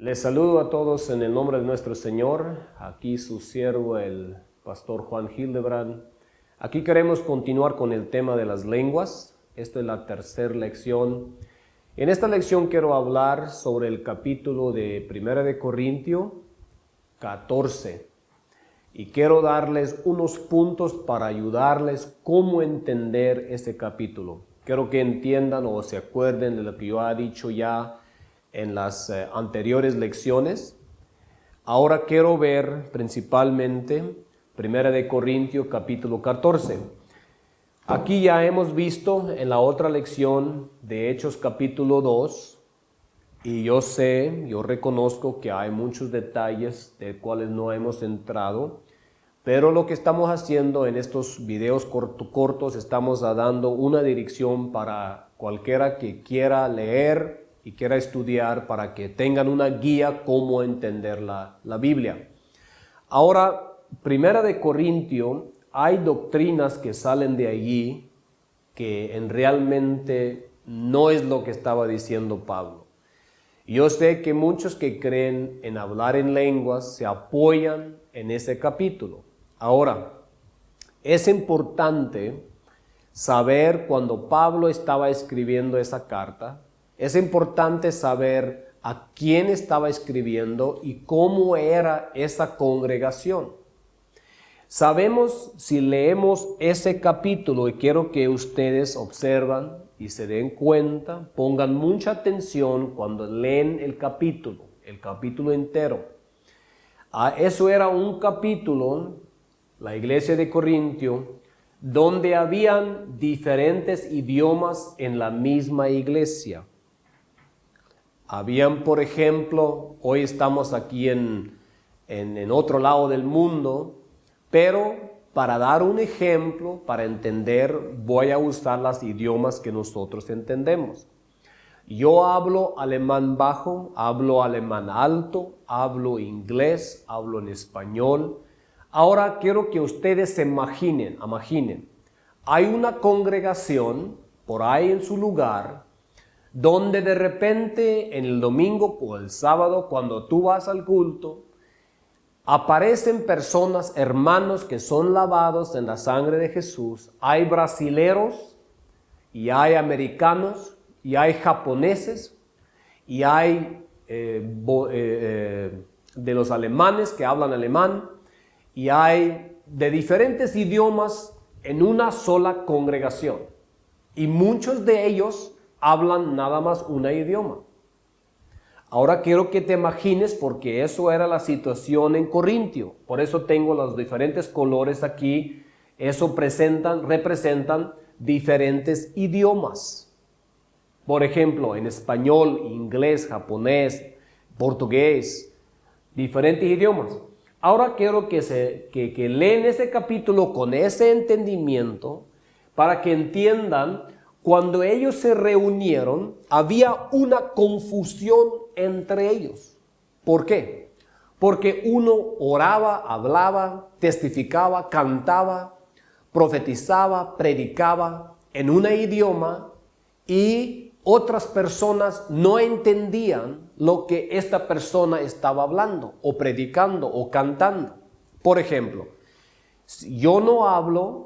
Les saludo a todos en el nombre de nuestro Señor. Aquí su siervo, el pastor Juan Hildebrand. Aquí queremos continuar con el tema de las lenguas. Esta es la tercera lección. En esta lección quiero hablar sobre el capítulo de 1 de Corintios 14. Y quiero darles unos puntos para ayudarles cómo entender este capítulo. Quiero que entiendan o se acuerden de lo que yo he dicho ya en las anteriores lecciones. Ahora quiero ver principalmente 1 de Corintios capítulo 14. Aquí ya hemos visto en la otra lección de Hechos capítulo 2, y yo reconozco que hay muchos detalles de cuales no hemos entrado, pero lo que estamos haciendo en estos videos cortos, estamos dando una dirección para cualquiera que quiera leer y quiera estudiar, para que tengan una guía cómo entender la Biblia. Ahora, 1 de Corintios, hay doctrinas que salen de allí que realmente no es lo que estaba diciendo Pablo. Yo sé que muchos que creen en hablar en lenguas se apoyan en ese capítulo. Ahora, es importante saber cuando Pablo estaba escribiendo esa carta. Es importante saber a quién estaba escribiendo y cómo era esa congregación. Sabemos, si leemos ese capítulo, y quiero que ustedes observan y se den cuenta, pongan mucha atención cuando leen el capítulo entero. Eso era un capítulo, la iglesia de Corintios, donde habían diferentes idiomas en la misma iglesia. Habían, por ejemplo, hoy estamos aquí en otro lado del mundo, pero para dar un ejemplo, para entender, voy a usar los idiomas que nosotros entendemos. Yo hablo alemán bajo, hablo alemán alto, hablo inglés, hablo en español. Ahora quiero que ustedes se imaginen, hay una congregación por ahí en su lugar, donde de repente en el domingo o el sábado, cuando tú vas al culto, aparecen personas, hermanos que son lavados en la sangre de Jesús. Hay brasileros, y hay americanos, y hay japoneses, y hay de los alemanes que hablan alemán, y hay de diferentes idiomas en una sola congregación. Y muchos de ellos hablan nada más un idioma. Ahora quiero que te imagines, porque eso era la situación en Corintio. Por eso tengo los diferentes colores aquí. Eso representan diferentes idiomas. Por ejemplo, en español, inglés, japonés, portugués, diferentes idiomas. Ahora quiero que leen ese capítulo con ese entendimiento, para que entiendan. Cuando ellos se reunieron, había una confusión entre ellos. ¿Por qué? Porque uno oraba, hablaba, testificaba, cantaba, profetizaba, predicaba en un idioma, y otras personas no entendían lo que esta persona estaba hablando, o predicando, o cantando. Por ejemplo, yo no hablo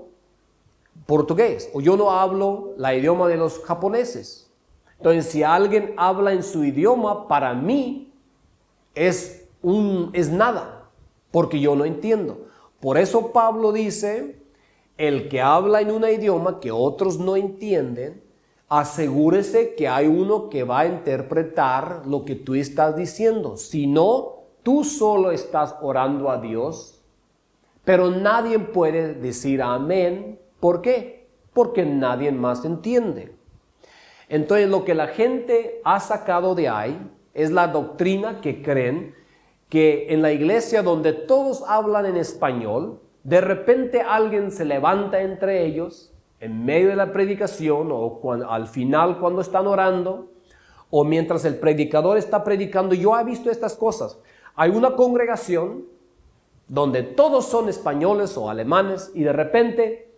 portugués, o yo no hablo el idioma de los japoneses. Entonces, si alguien habla en su idioma, para mí es nada, porque yo no entiendo. Por eso Pablo dice, el que habla en un idioma que otros no entienden, asegúrese que hay uno que va a interpretar lo que tú estás diciendo. Si no, tú solo estás orando a Dios, pero nadie puede decir amén. ¿Por qué? Porque nadie más entiende. Entonces, lo que la gente ha sacado de ahí es la doctrina que creen que en la iglesia donde todos hablan en español, de repente alguien se levanta entre ellos en medio de la predicación, o al final cuando están orando, o mientras el predicador está predicando. Yo he visto estas cosas. Hay una congregación donde todos son españoles o alemanes, y de repente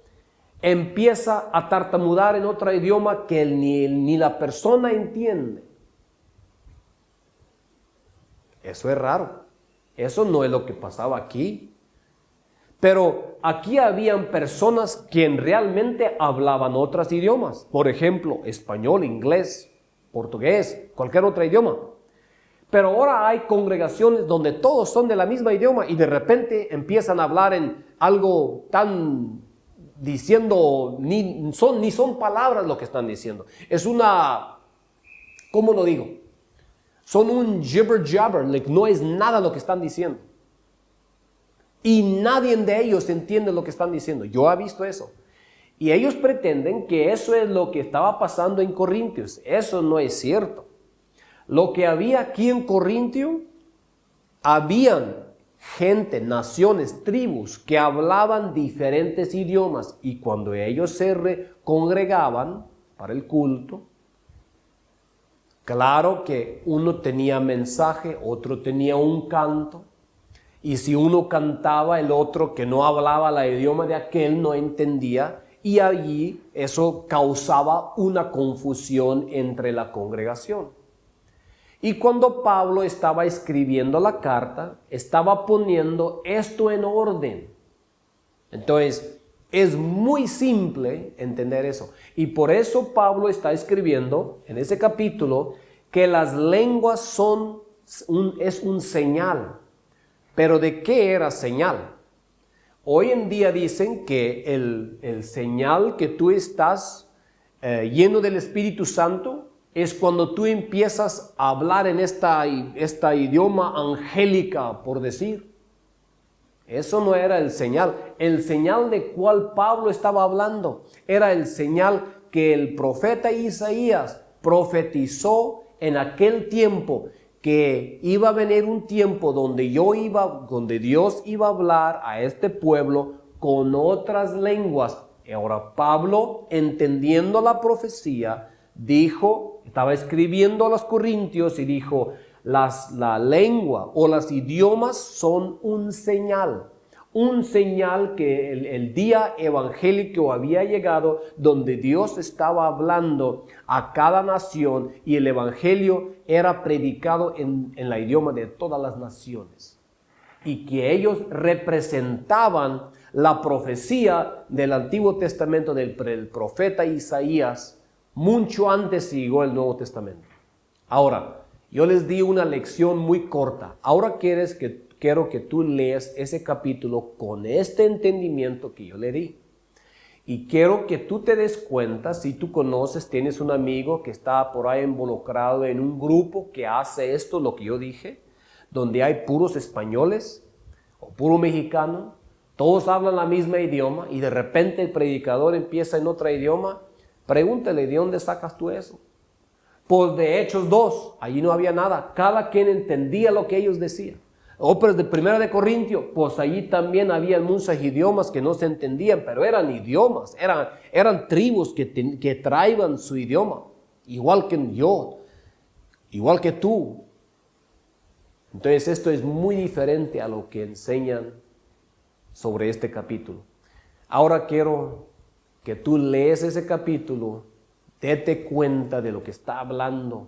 empieza a tartamudar en otro idioma que ni la persona entiende. Eso es raro. Eso no es lo que pasaba aquí. Pero aquí habían personas quien realmente hablaban otros idiomas. Por ejemplo, español, inglés, portugués, cualquier otro idioma. Pero ahora hay congregaciones donde todos son de la misma idioma y de repente empiezan a hablar en algo tan diciendo, ni son palabras lo que están diciendo. Es una, ¿cómo lo digo? Son un jibber jabber, like, no es nada lo que están diciendo. Y nadie de ellos entiende lo que están diciendo. Yo he visto eso. Y ellos pretenden que eso es lo que estaba pasando en Corintios. Eso no es cierto. Lo que había aquí en Corintio, habían gente, naciones, tribus que hablaban diferentes idiomas. Y cuando ellos se congregaban para el culto, claro que uno tenía mensaje, otro tenía un canto. Y si uno cantaba, el otro que no hablaba el idioma de aquel no entendía. Y allí eso causaba una confusión entre la congregación. Y cuando Pablo estaba escribiendo la carta, estaba poniendo esto en orden. Entonces, es muy simple entender eso. Y por eso Pablo está escribiendo en ese capítulo que las lenguas es un señal. ¿Pero de qué era señal? Hoy en día dicen que el señal que tú estás lleno del Espíritu Santo es cuando tú empiezas a hablar en esta idioma angélica, por decir. Eso no era el señal. El señal de cual Pablo estaba hablando era el señal que el profeta Isaías profetizó en aquel tiempo, que iba a venir un tiempo donde Dios iba a hablar a este pueblo con otras lenguas. Y ahora Pablo, entendiendo la profecía, estaba escribiendo a los corintios y dijo, la lengua o los idiomas son un señal que el día evangélico había llegado, donde Dios estaba hablando a cada nación y el evangelio era predicado en el idioma de todas las naciones. Y que ellos representaban la profecía del Antiguo Testamento del profeta Isaías, mucho antes llegó el Nuevo Testamento. Ahora, yo les di una lección muy corta. Ahora quiero que tú leas ese capítulo con este entendimiento que yo le di. Y quiero que tú te des cuenta, si tú conoces, tienes un amigo que está por ahí involucrado en un grupo que hace esto, lo que yo dije, donde hay puros españoles o puro mexicano, todos hablan la misma idioma y de repente el predicador empieza en otro idioma. Pregúntale, ¿de dónde sacas tú eso? Pues de Hechos 2, allí no había nada. Cada quien entendía lo que ellos decían. Pero de Primera de Corintios, pues allí también había muchos idiomas que no se entendían, pero eran idiomas, eran tribus que traían su idioma, igual que yo, igual que tú. Entonces esto es muy diferente a lo que enseñan sobre este capítulo. Ahora quiero que tú lees ese capítulo, date cuenta de lo que está hablando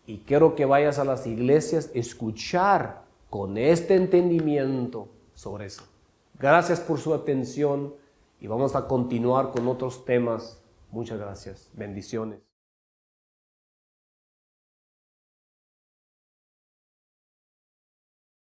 y quiero que vayas a las iglesias a escuchar con este entendimiento sobre eso. Gracias por su atención y vamos a continuar con otros temas. Muchas gracias. Bendiciones.